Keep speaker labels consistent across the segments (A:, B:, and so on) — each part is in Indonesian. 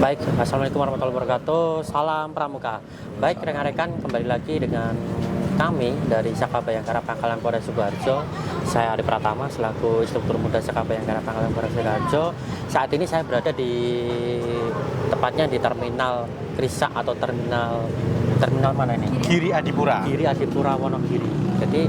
A: Baik, assalamualaikum warahmatullahi wabarakatuh. Salam Pramuka. Baik, rekan-rekan, kembali lagi dengan kami dari Saka Bayangkara Pangkalan Polres Sukoharjo. Saya Ari Pratama selaku instruktur muda Saka Bayangkara Pangkalan Polres Sukoharjo. Saat ini saya berada tepatnya di terminal Krisa atau terminal mana ini?
B: Giri Adipura.
A: Giri Adipura Wonogiri. Jadi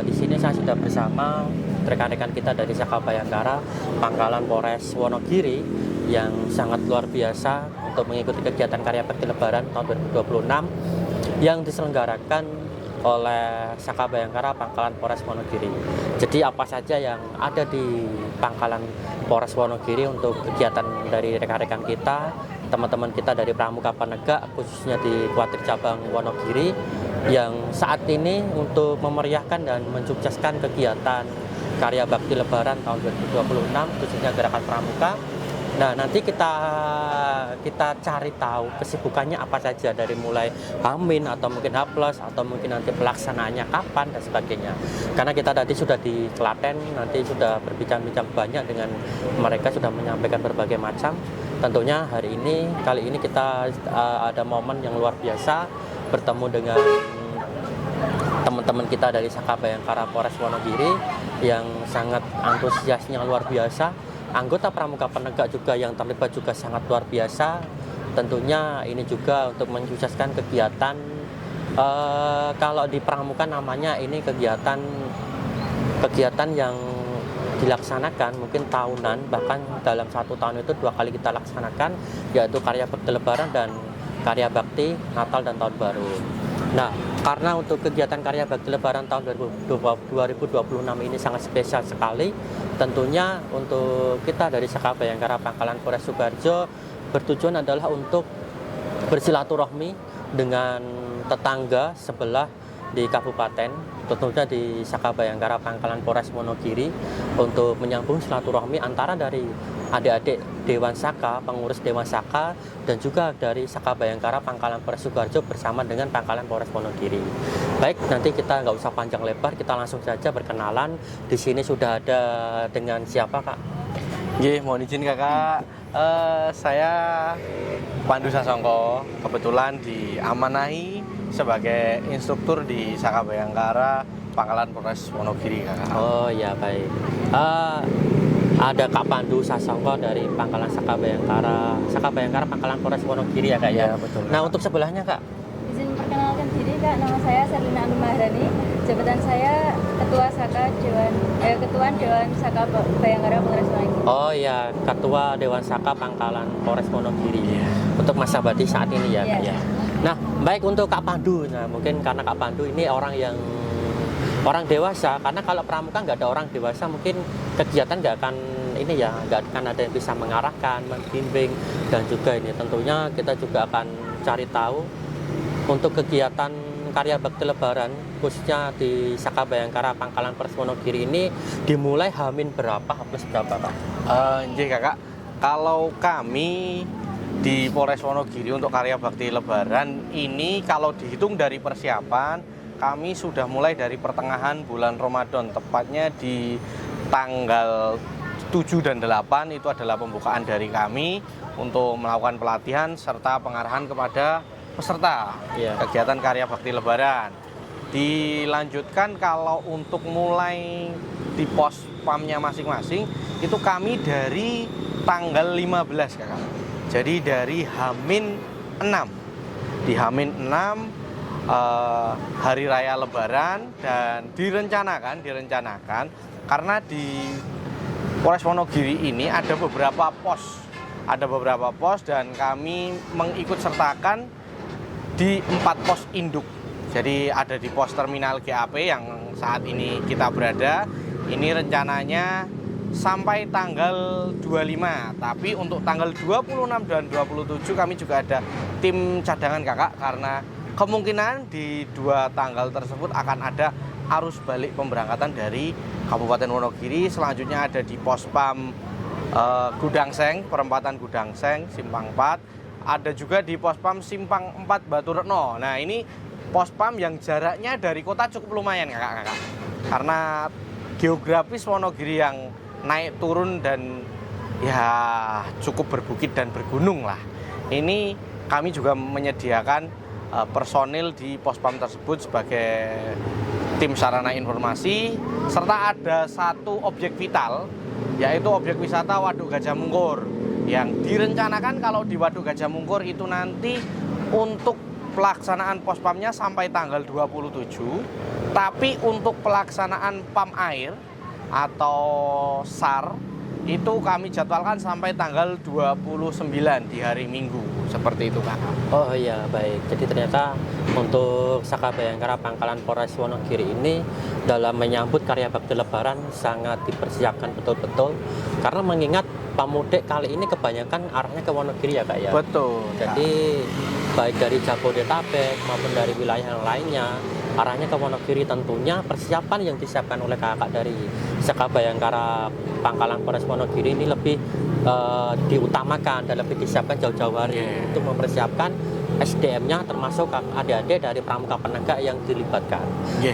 A: di sini saya sudah bersama rekan-rekan kita dari Saka Bayangkara Pangkalan Polres Wonogiri yang sangat luar biasa untuk mengikuti kegiatan karya bakti Lebaran tahun 2026 yang diselenggarakan oleh Saka Bayangkara Pangkalan Polres Wonogiri. Jadi apa saja yang ada di Pangkalan Polres Wonogiri untuk kegiatan dari rekan-rekan kita, teman-teman kita dari Pramuka Penegak, khususnya di Kuartir Cabang Wonogiri, yang saat ini untuk memeriahkan dan mensukseskan kegiatan karya bakti Lebaran tahun 2026, khususnya Gerakan Pramuka. Nah, nanti kita cari tahu kesibukannya apa saja, dari mulai H- atau mungkin H+, atau mungkin nanti pelaksanaannya kapan dan sebagainya. Karena kita tadi sudah di Klaten, nanti sudah berbincang-bincang banyak dengan mereka, sudah menyampaikan berbagai macam. Tentunya kali ini kita ada momen yang luar biasa bertemu dengan teman-teman kita dari Saka Bayangkara Polres Wonogiri yang sangat antusiasnya luar biasa. Anggota Pramuka Penegak juga yang terlibat juga sangat luar biasa. Tentunya ini juga untuk mensukseskan kegiatan, kalau di Pramuka namanya ini kegiatan yang dilaksanakan mungkin tahunan, bahkan dalam 1 tahun itu 2 kali kita laksanakan, yaitu karya bakti Lebaran dan karya bakti Natal dan Tahun Baru. Nah, karena untuk kegiatan karya bakti Lebaran tahun 2026 ini sangat spesial sekali, tentunya untuk kita dari Saka Bayangkara Pangkalan Polres Sukoharjo bertujuan adalah untuk bersilaturahmi dengan tetangga sebelah di kabupaten, tentunya di Saka Bayangkara Pangkalan Polres Wonogiri, untuk menyambung silaturahmi antara dari adik-adik Dewan Saka, pengurus Dewan Saka, dan juga dari Saka Bayangkara Pangkalan Polres Sukoharjo bersama dengan Pangkalan Polres Wonogiri. Baik, nanti kita nggak usah panjang lebar, kita langsung saja berkenalan. Di sini sudah ada dengan siapa, Kak?
B: Nggih, mohon izin Kakak. Saya Pandu Sasongko, kebetulan diamanahi sebagai instruktur di Saka Bayangkara Pangkalan Polres Wonogiri, Kakak.
A: Oh ya, baik. Ada Kak Pandu Sasongko dari Pangkalan Saka Bayangkara Pangkalan Polres Wonogiri ya, Kak ya?
B: Ya, betul.
A: Nah, untuk sebelahnya, Kak?
C: Izin perkenalkan diri, Kak. Nama saya Serlina Anu Maharani. Jabatan saya Ketua Dewan Saka Bayangkara Polres Wonogiri.
A: Oh ya, Ketua Dewan Saka Pangkalan Polres Wonogiri. Untuk masa bakti saat ini ya, Kak ya. Nah, baik, untuk Kak Pandu. Nah, mungkin karena Kak Pandu ini orang dewasa, karena kalau pramuka nggak ada orang dewasa, mungkin kegiatan nggak akan ada yang bisa mengarahkan, membimbing, dan juga ini tentunya kita juga akan cari tahu untuk kegiatan karya bakti Lebaran khususnya di Saka Bayangkara Pangkalan Polres Wonogiri ini dimulai H- berapa, H+ berapa, Pak?
B: Nggih, Kakak. Kalau kami di Polres Wonogiri untuk karya bakti Lebaran ini, kalau dihitung dari persiapan, kami sudah mulai dari pertengahan bulan Ramadan, tepatnya di tanggal 7 dan 8 itu adalah pembukaan dari kami untuk melakukan pelatihan serta pengarahan kepada peserta kegiatan karya bakti Lebaran. Dilanjutkan kalau untuk mulai di pos PAM-nya masing-masing, itu kami dari tanggal 15, Kakak. Jadi dari H-6. Di H-6 hari raya Lebaran, dan direncanakan karena di Polres Wonogiri ini ada beberapa pos dan kami mengikut sertakan di 4 pos induk. Jadi ada di pos terminal GAP yang saat ini kita berada, ini rencananya sampai tanggal 25, tapi untuk tanggal 26 dan 27 kami juga ada tim cadangan, Kakak, karena kemungkinan di 2 tanggal tersebut akan ada arus balik pemberangkatan dari Kabupaten Wonogiri. Selanjutnya ada di pos PAM Gudangseng, perempatan Gudangseng, Simpang 4. Ada juga di pos PAM Simpang 4 Batu Retno. Nah, ini pos PAM yang jaraknya dari kota cukup lumayan, Kakak. Karena geografis Wonogiri yang naik turun dan ya cukup berbukit dan bergunung lah. Ini kami juga menyediakan personil di Pospam tersebut sebagai tim sarana informasi, serta ada satu objek vital, yaitu objek wisata Waduk Gajah Mungkur, yang direncanakan kalau di Waduk Gajah Mungkur itu nanti untuk pelaksanaan Pospamnya sampai tanggal 27, tapi untuk pelaksanaan PAM air atau SAR itu kami jadwalkan sampai tanggal 29 di hari Minggu, seperti itu Kakak.
A: Oh iya, baik. Jadi ternyata untuk Saka Bhayangkara Pangkalan Polres Wonogiri ini dalam menyambut Karya Bakti Lebaran sangat dipersiapkan betul-betul, karena mengingat pemudik kali ini kebanyakan arahnya ke Wonogiri ya Kak ya.
B: Betul.
A: Jadi baik dari Jabodetabek maupun dari wilayah yang lainnya arahnya ke Wonogiri, tentunya persiapan yang disiapkan oleh kakak dari Saka Bhayangkara Pangkalan Polres Wonogiri ini lebih diutamakan dan lebih disiapkan jauh-jauh hari untuk mempersiapkan SDM-nya, termasuk adik-adik dari pramuka penegak yang dilibatkan.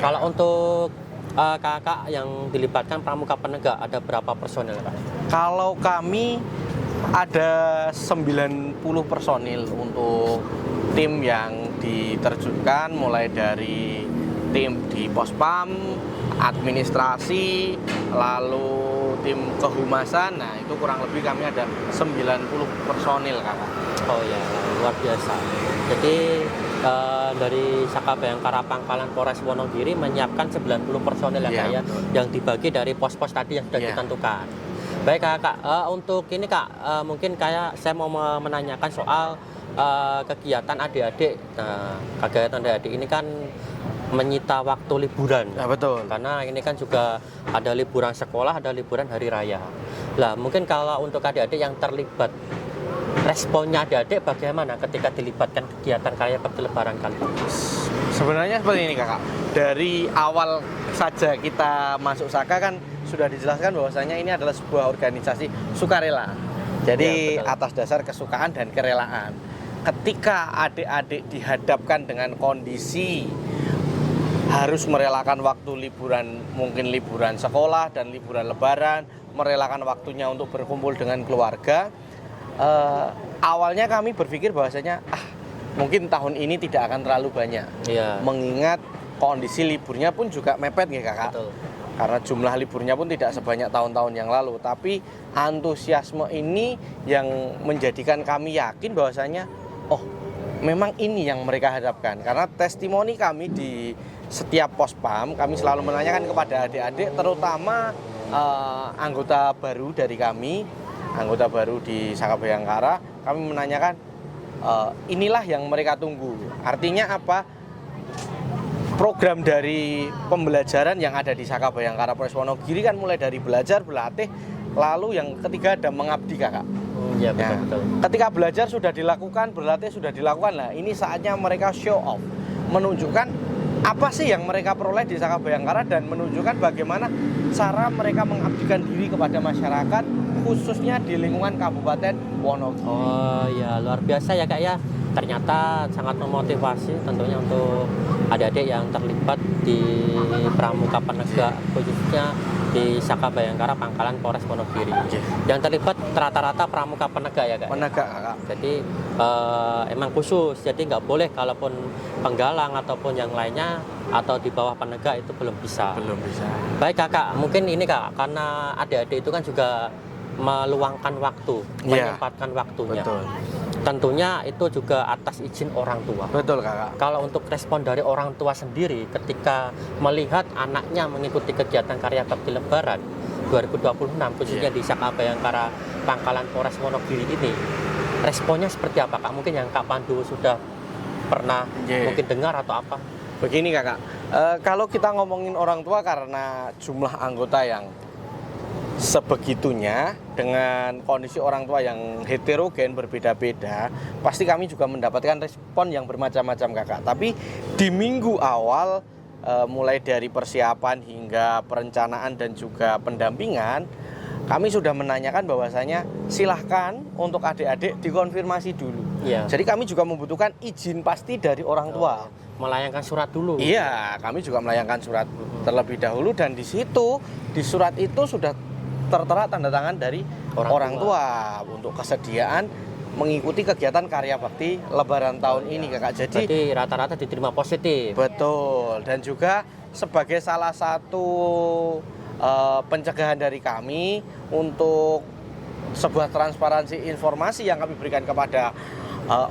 A: Kalau untuk kakak yang dilibatkan pramuka penegak ada berapa personil Kak?
B: Kalau kami ada 90 personil untuk tim yang diterjunkan, mulai dari tim di Pospam, administrasi, lalu tim kehumasan. Nah, itu kurang lebih kami ada 90 personil Kakak.
A: Oh ya, luar biasa. Jadi dari Saka Bhayangkara Pangkalan Polres Wonogiri menyiapkan 90 personil ya, Kak, ya, yang dibagi dari pos-pos tadi yang sudah ditentukan. Baik Kak, untuk ini Kak, mungkin kayak saya mau menanyakan soal kegiatan adik-adik. Nah, kegiatan adik-adik ini kan menyita waktu liburan.
B: Ya, betul.
A: Karena ini kan juga ada liburan sekolah, ada liburan hari raya. Lah, mungkin kalau untuk adik-adik yang terlibat, responnya adik-adik bagaimana ketika dilibatkan kegiatan Karya Bakti Lebaran kali ini?
B: Sebenarnya seperti ini Kakak. Dari awal saja kita masuk Saka kan sudah dijelaskan bahwasanya ini adalah sebuah organisasi sukarela. Jadi
A: ya,
B: atas dasar kesukaan dan kerelaan. Ketika adik-adik dihadapkan dengan kondisi harus merelakan waktu liburan, mungkin liburan sekolah dan liburan lebaran, merelakan waktunya untuk berkumpul dengan keluarga, awalnya kami berpikir bahwasanya mungkin tahun ini tidak akan terlalu banyak.
A: Iya.
B: Mengingat kondisi liburnya pun juga mepet ya Kakak.
A: Betul.
B: Karena jumlah liburnya pun tidak sebanyak tahun-tahun yang lalu. Tapi antusiasme ini yang menjadikan kami yakin bahwasanya memang ini yang mereka hadapkan. Karena testimoni kami di setiap Pospam, kami selalu menanyakan kepada adik-adik, terutama anggota baru dari kami, anggota baru di Saka Bhayangkara, kami menanyakan inilah yang mereka tunggu. Artinya apa? Program dari pembelajaran yang ada di Saka Bhayangkara Polres Wonogiri kan mulai dari belajar, berlatih, lalu yang ketiga ada mengabdi Kakak.
A: Ya, betul, betul.
B: Ketika belajar sudah dilakukan, berlatih sudah dilakukan, nah ini saatnya mereka show off, menunjukkan apa sih yang mereka peroleh di Saka Bhayangkara dan menunjukkan bagaimana cara mereka mengabdikan diri kepada masyarakat, khususnya di lingkungan Kabupaten Wonogiri.
A: Oh ya, luar biasa ya Kak ya. Ternyata sangat memotivasi tentunya untuk adik-adik yang terlibat di pramuka penegak, khususnya di Saka Bhayangkara Pangkalan Polres Wonogiri. Yang terlibat rata-rata pramuka penegak ya Kak?
B: Penegak Kakak.
A: Jadi emang khusus, jadi nggak boleh kalaupun penggalang ataupun yang lainnya atau di bawah penegak itu belum bisa.
B: Belum bisa.
A: Baik Kakak, mungkin ini Kak, karena adik-adik itu kan juga meluangkan waktu, menyempatkan waktunya.
B: Betul.
A: Tentunya itu juga atas izin orang tua.
B: Betul Kakak.
A: Kalau untuk respon dari orang tua sendiri ketika melihat anaknya mengikuti kegiatan Karya Bakti Lebaran 2026 khususnya di Saka Bhayangkara Pangkalan Polres Wonogiri ini, responnya seperti apa Kak? Mungkin yang Kak Pandu sudah pernah mungkin dengar atau apa?
B: Begini Kakak, kalau kita ngomongin orang tua karena jumlah anggota yang sebegitunya dengan kondisi orang tua yang heterogen berbeda-beda, pasti kami juga mendapatkan respon yang bermacam-macam Kakak. Tapi di minggu awal mulai dari persiapan hingga perencanaan dan juga pendampingan, kami sudah menanyakan bahwasanya silahkan untuk adik-adik dikonfirmasi dulu.
A: Iya.
B: Jadi kami juga membutuhkan izin pasti dari orang tua.
A: Melayangkan surat dulu.
B: Iya, kami juga melayangkan surat terlebih dahulu dan di situ di surat itu sudah tertera tanda tangan dari orang tua untuk kesediaan mengikuti kegiatan karya bakti Lebaran tahun ini Kakak. Jadi
A: rata-rata diterima positif.
B: betul, dan juga sebagai salah satu pencegahan dari kami untuk sebuah transparansi informasi yang kami berikan kepada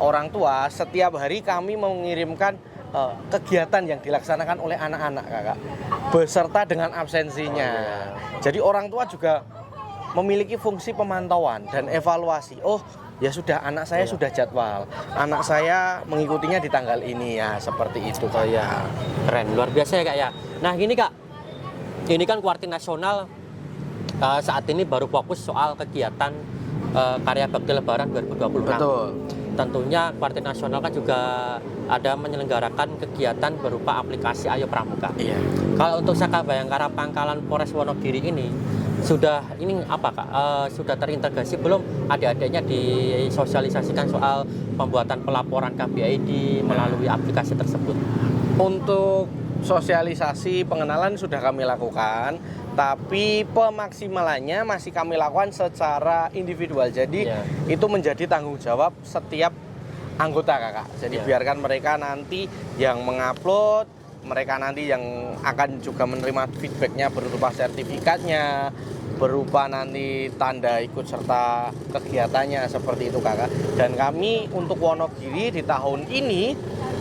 B: orang tua, setiap hari kami mengirimkan kegiatan yang dilaksanakan oleh anak-anak Kakak beserta dengan absensinya. Jadi orang tua juga memiliki fungsi pemantauan dan evaluasi. Oh, ya sudah, anak saya sudah jadwal, anak saya mengikutinya di tanggal ini, ya seperti itu Kak.
A: Ya, keren, luar biasa ya Kak ya. Nah gini Kak, ini kan Kuarti Nasional saat ini baru fokus soal kegiatan karya bakti Lebaran 2026.
B: Betul.
A: Tentunya Kuarti Nasional kan juga ada menyelenggarakan kegiatan berupa aplikasi Ayo Pramuka.
B: Iya.
A: Kalau untuk Saka Bayangkara Pangkalan Polres Wonogiri ini sudah ini apa Kak? Sudah terintegrasi belum adik-adiknya disosialisasikan soal pembuatan pelaporan KBID melalui aplikasi tersebut?
B: Untuk sosialisasi pengenalan sudah kami lakukan, tapi pemaksimalannya masih kami lakukan secara individual. Jadi itu menjadi tanggung jawab setiap anggota Kakak. Jadi biarkan mereka nanti yang mengupload, mereka nanti yang akan juga menerima feedbacknya berupa sertifikatnya, berupa nanti tanda ikut serta kegiatannya, seperti itu Kakak. Dan kami untuk Wonogiri di tahun ini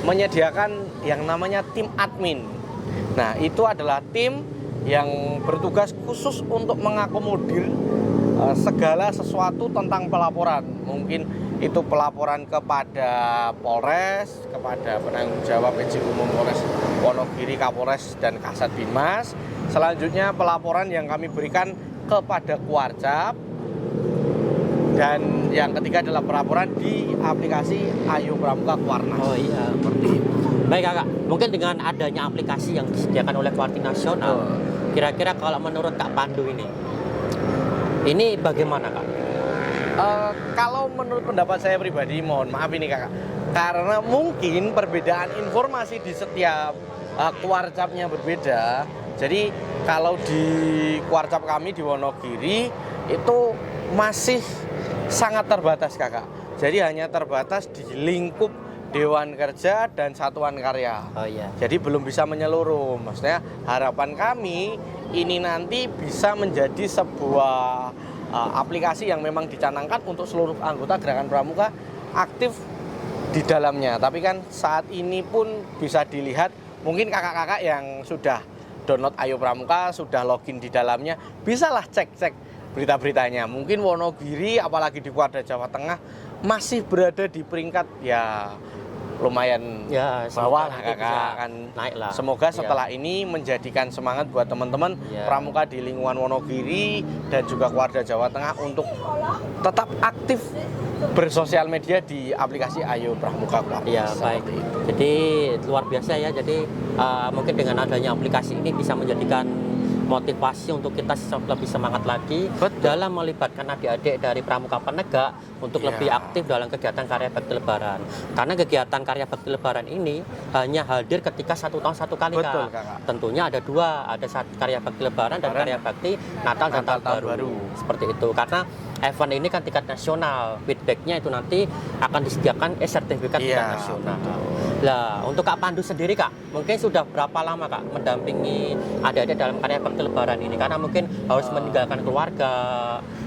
B: menyediakan yang namanya tim admin. Nah, itu adalah tim yang bertugas khusus untuk mengakomodir segala sesuatu tentang pelaporan. Mungkin itu pelaporan kepada Polres, kepada penanggung jawab PJ Umum Polres Wonogiri, Kapolres dan Kasat Binmas. Selanjutnya pelaporan yang kami berikan kepada Kuarcap. Dan yang ketiga adalah pelaporan di aplikasi Ayo Pramuka Kuarnas.
A: Oh iya, seperti itu. Baik Kakak, mungkin dengan adanya aplikasi yang disediakan oleh Kuarti Nasional, kira-kira kalau menurut Kak Pandu ini bagaimana Kak?
B: Kalau menurut pendapat saya pribadi, mohon maaf ini Kakak, karena mungkin perbedaan informasi di setiap Kuarcapnya berbeda. Jadi kalau di Kuarcap kami di Wonogiri itu masih sangat terbatas Kakak. Jadi hanya terbatas di lingkup Dewan Kerja dan Satuan Karya.
A: Oh iya.
B: Jadi belum bisa menyeluruh. Maksudnya harapan kami ini nanti bisa menjadi sebuah aplikasi yang memang dicanangkan untuk seluruh anggota Gerakan Pramuka aktif di dalamnya. Tapi kan saat ini pun bisa dilihat, mungkin kakak-kakak yang sudah download Ayo Pramuka, sudah login di dalamnya, bisalah cek-cek berita-beritanya. Mungkin Wonogiri, apalagi di Kuarda Jawa Tengah, masih berada di peringkat ya lumayan bawah lah Kakak. Kan
A: naik lah.
B: Semoga setelah ini menjadikan semangat buat teman-teman pramuka di lingkungan Wonogiri dan juga Kuarda Jawa Tengah untuk tetap aktif bersosial media di aplikasi Ayo Pramuka Kuarda.
A: Ya baik. Jadi luar biasa ya. Jadi mungkin dengan adanya aplikasi ini bisa menjadikan motivasi untuk kita lebih semangat lagi dalam melibatkan adik-adik dari Pramuka Penegak untuk lebih aktif dalam kegiatan karya bakti Lebaran. Karena kegiatan karya bakti Lebaran ini hanya hadir ketika 1 tahun 1 kali Kak. Tentunya ada dua, ada karya bakti Lebaran dan karya bakti Natal dan Tahun Baru. Seperti itu. Karena event ini kan tingkat nasional, feedbacknya itu nanti akan disediakan sertifikat tingkat nasional. Lah, untuk Kak Pandu sendiri Kak, mungkin sudah berapa lama Kak mendampingi adik-adik dalam karya bakti Lebaran ini? Karena mungkin harus meninggalkan keluarga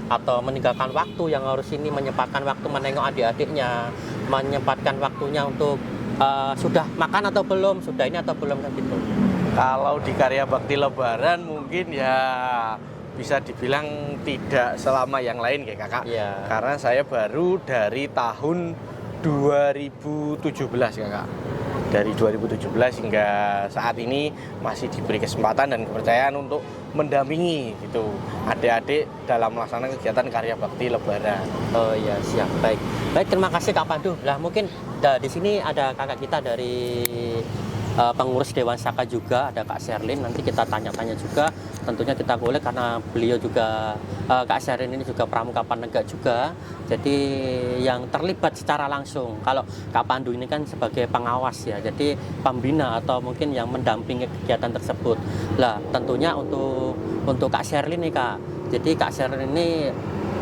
A: atau meninggalkan waktu yang harus ini menyempatkan waktu menengok adik-adiknya, menyempatkan waktunya untuk sudah makan atau belum, sudah ini atau belum kan gitu.
B: Kalau di karya bakti Lebaran mungkin ya bisa dibilang tidak selama yang lain kayak Kakak. Karena saya baru dari tahun 2017 Kakak. Dari 2017 hingga saat ini masih diberi kesempatan dan kepercayaan untuk mendampingi gitu adik-adik dalam melaksanakan kegiatan karya bakti Lebaran.
A: Oh iya, siap. Baik. Baik, terima kasih Kak Pandu. Lah mungkin di sini ada kakak kita dari pengurus Dewan Saka juga, ada Kak Sherlyn. Nanti kita tanya-tanya juga. Tentunya kita boleh karena beliau juga Kak Sherlyn ini juga Pramuka Penegak juga. Jadi yang terlibat secara langsung. Kalau Kak Pandu ini kan sebagai pengawas ya. Jadi pembina atau mungkin yang mendampingi kegiatan tersebut. Lah tentunya untuk Kak Sherlyn nih Kak. Jadi Kak Sherlyn ini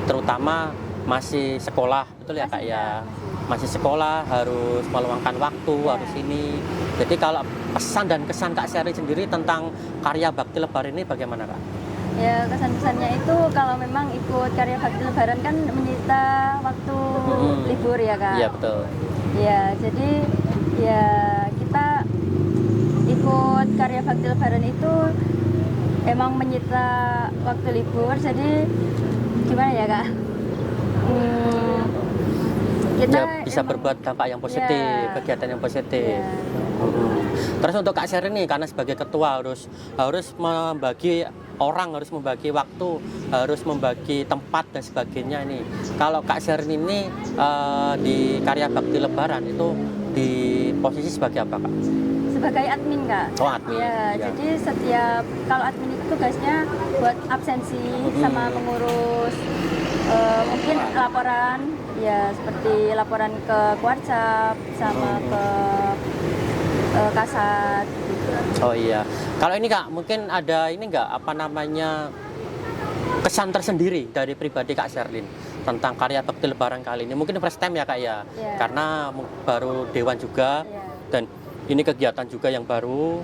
A: terutama masih sekolah, betul ya Kak ya? Masih sekolah, harus meluangkan waktu, harus ini. Jadi kalau pesan dan kesan Kak Sherlyn sendiri tentang karya bakti lebaran ini bagaimana Kak?
C: Ya, kesan-kesannya itu kalau memang ikut karya bakti lebaran kan menyita waktu libur ya Kak.
A: Iya betul.
C: Ya, jadi ya kita ikut karya bakti lebaran itu emang menyita waktu libur, jadi gimana ya Kak? Kita
A: Ya, bisa berbuat dampak yang positif,
C: ya,
A: kegiatan yang positif.
C: ya.
A: Terus untuk Kak Sherlyn nih, karena sebagai ketua harus membagi orang, harus membagi waktu, harus membagi tempat dan sebagainya nih. Kalau Kak Sherlyn ini di karya bakti lebaran itu di posisi sebagai apa Kak?
C: Sebagai admin Kak.
A: Oh, admin.
C: Ya,
A: Ya.
C: jadi setiap kalau admin itu tugasnya buat absensi sama mengurus mungkin laporan, ya seperti laporan ke Kuarcap sama ke Kasat.
A: Oh iya. Kalau ini Kak, mungkin ada ini nggak apa namanya kesan tersendiri dari pribadi Kak Sherlyn tentang karya bakti lebaran kali ini? Mungkin first time ya Kak ya,
C: Ya.
A: karena baru dewan juga
C: Ya.
A: dan ini kegiatan juga yang baru.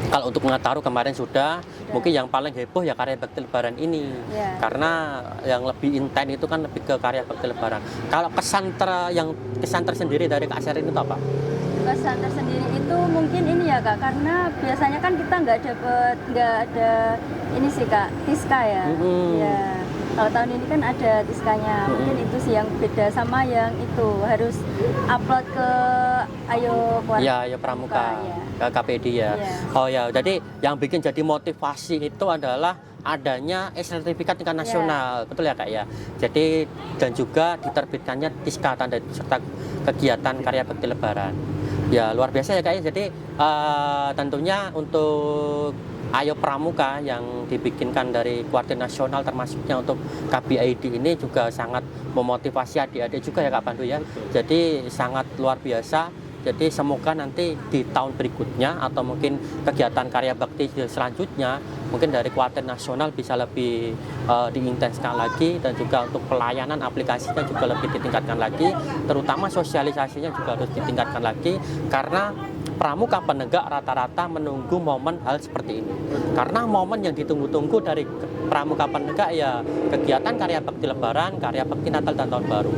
A: Kalau untuk Nataru kemarin sudah, mungkin yang paling heboh ya karya bakti lebaran ini.
C: Ya.
A: Karena yang lebih intens itu kan lebih ke karya bakti lebaran. Kalau kesan tersendiri dari Kak Sherlyn itu apa?
C: Kesan tersendiri itu mungkin ini ya Kak, karena biasanya kan kita nggak ada ini sih Kak, Tiska ya. Ya. Kalau tahun ini kan ada Tiskanya, mungkin itu sih yang beda sama yang itu harus upload ke Ayo Kuarcap.
A: Ya, ya Pramuka,
C: ya.
A: ke KPD ya.
C: Iya.
A: Oh ya, jadi yang bikin jadi motivasi itu adalah adanya sertifikat tingkat nasional, betul ya Kak ya. Jadi dan juga diterbitkannya Tiska tanda serta kegiatan karya bakti lebaran. Ya luar biasa ya Kak ya. Jadi tentunya untuk Ayo Pramuka yang dibikinkan dari Kuartir Nasional termasuknya untuk KBID ini juga sangat memotivasi adik-adik juga ya Kak Pandu ya. Jadi sangat luar biasa. Jadi semoga nanti di tahun berikutnya atau mungkin kegiatan karya bakti selanjutnya mungkin dari Kuartir Nasional bisa lebih diintenskan lagi dan juga untuk pelayanan aplikasinya juga lebih ditingkatkan lagi, terutama sosialisasinya juga harus ditingkatkan lagi karena Pramuka penegak rata-rata menunggu momen hal seperti ini. Karena momen yang ditunggu-tunggu dari Pramuka penegak ya kegiatan karya bakti lebaran, karya bakti Natal dan Tahun Baru.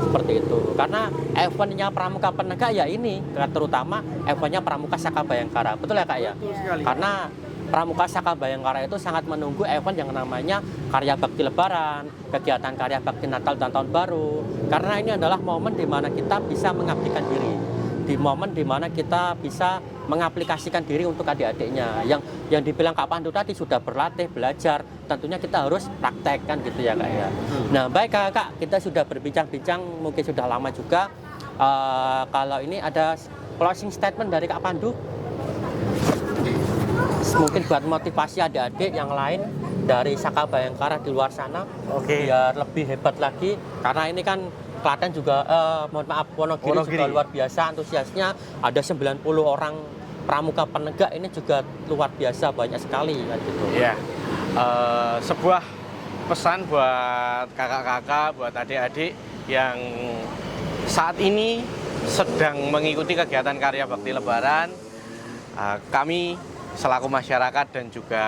A: Seperti itu. Karena eventnya Pramuka penegak ya ini, terutama eventnya Pramuka Saka Bayangkara. Betul ya Kak ya? Karena Pramuka Saka Bayangkara itu sangat menunggu event yang namanya karya bakti lebaran, kegiatan karya bakti Natal dan Tahun Baru. Karena ini adalah momen di mana kita bisa mengabdikan diri. Di momen dimana kita bisa mengaplikasikan diri untuk adik-adiknya yang dibilang Kak Pandu tadi sudah berlatih, belajar, tentunya kita harus praktekkan gitu ya Kak ya. Nah baik Kak, kita sudah berbincang-bincang mungkin sudah lama juga. Kalau ini ada closing statement dari Kak Pandu mungkin buat motivasi adik-adik yang lain dari Saka Bayangkara di luar sana biar lebih hebat lagi karena ini kan Klaten juga, mohon maaf, Wonogiri juga luar biasa antusiasnya. Ada 90 orang pramuka penegak ini juga luar biasa, banyak sekali kan gitu.
B: Iya, sebuah pesan buat kakak-kakak, buat adik-adik yang saat ini sedang mengikuti kegiatan karya bakti lebaran. Kami selaku masyarakat dan juga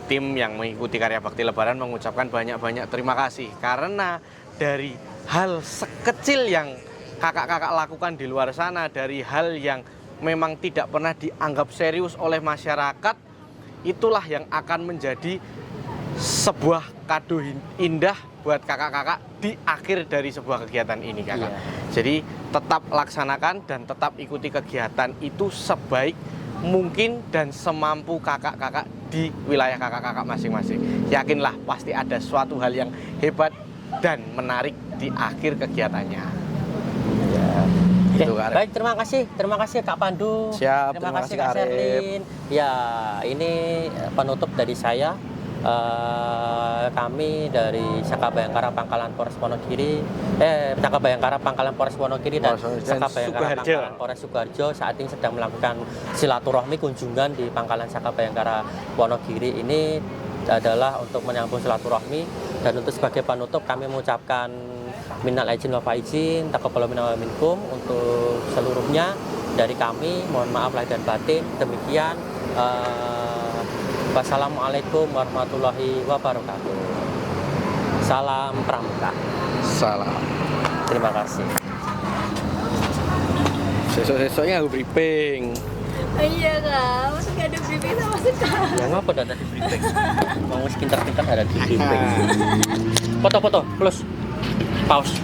B: tim yang mengikuti karya bakti lebaran mengucapkan banyak-banyak terima kasih karena dari hal sekecil yang kakak-kakak lakukan di luar sana, dari hal yang memang tidak pernah dianggap serius oleh masyarakat, itulah yang akan menjadi sebuah kado indah buat kakak-kakak di akhir dari sebuah kegiatan ini kakak. Jadi tetap laksanakan dan tetap ikuti kegiatan itu sebaik mungkin dan semampu kakak-kakak di wilayah kakak-kakak masing-masing. Yakinlah pasti ada suatu hal yang hebat dan menarik di akhir kegiatannya.
A: Gitu, baik, terima kasih Kak Pandu.
B: Siap,
A: terima kasih Kak Sherlyn. Ya, ini penutup dari saya. Kami dari Saka Bayangkara Pangkalan Polres Wonogiri, Saka Bayangkara Pangkalan Polres Wonogiri dan Saka Bayangkara Pangkalan Polres Sukoharjo saat ini sedang melakukan silaturahmi kunjungan di Pangkalan Saka Bayangkara Wonogiri ini adalah untuk menyambung silaturahmi, dan untuk sebagai penutup kami mengucapkan minal aidin wal faizin, taqabbalallahu minna wa minkum untuk seluruhnya dari kami. Mohon maaf lahir dan batin. Demikian. Wassalamualaikum warahmatullahi wabarakatuh. Salam Pramuka.
B: Salam.
A: Terima kasih.
B: Sesok-sesoknya aku briefing.
C: Iya kak, masa gak ada briefing sama sekali.
A: Yang apa ada di briefing? Mau pintar-pintar ada di briefing. Foto-foto, close, pause.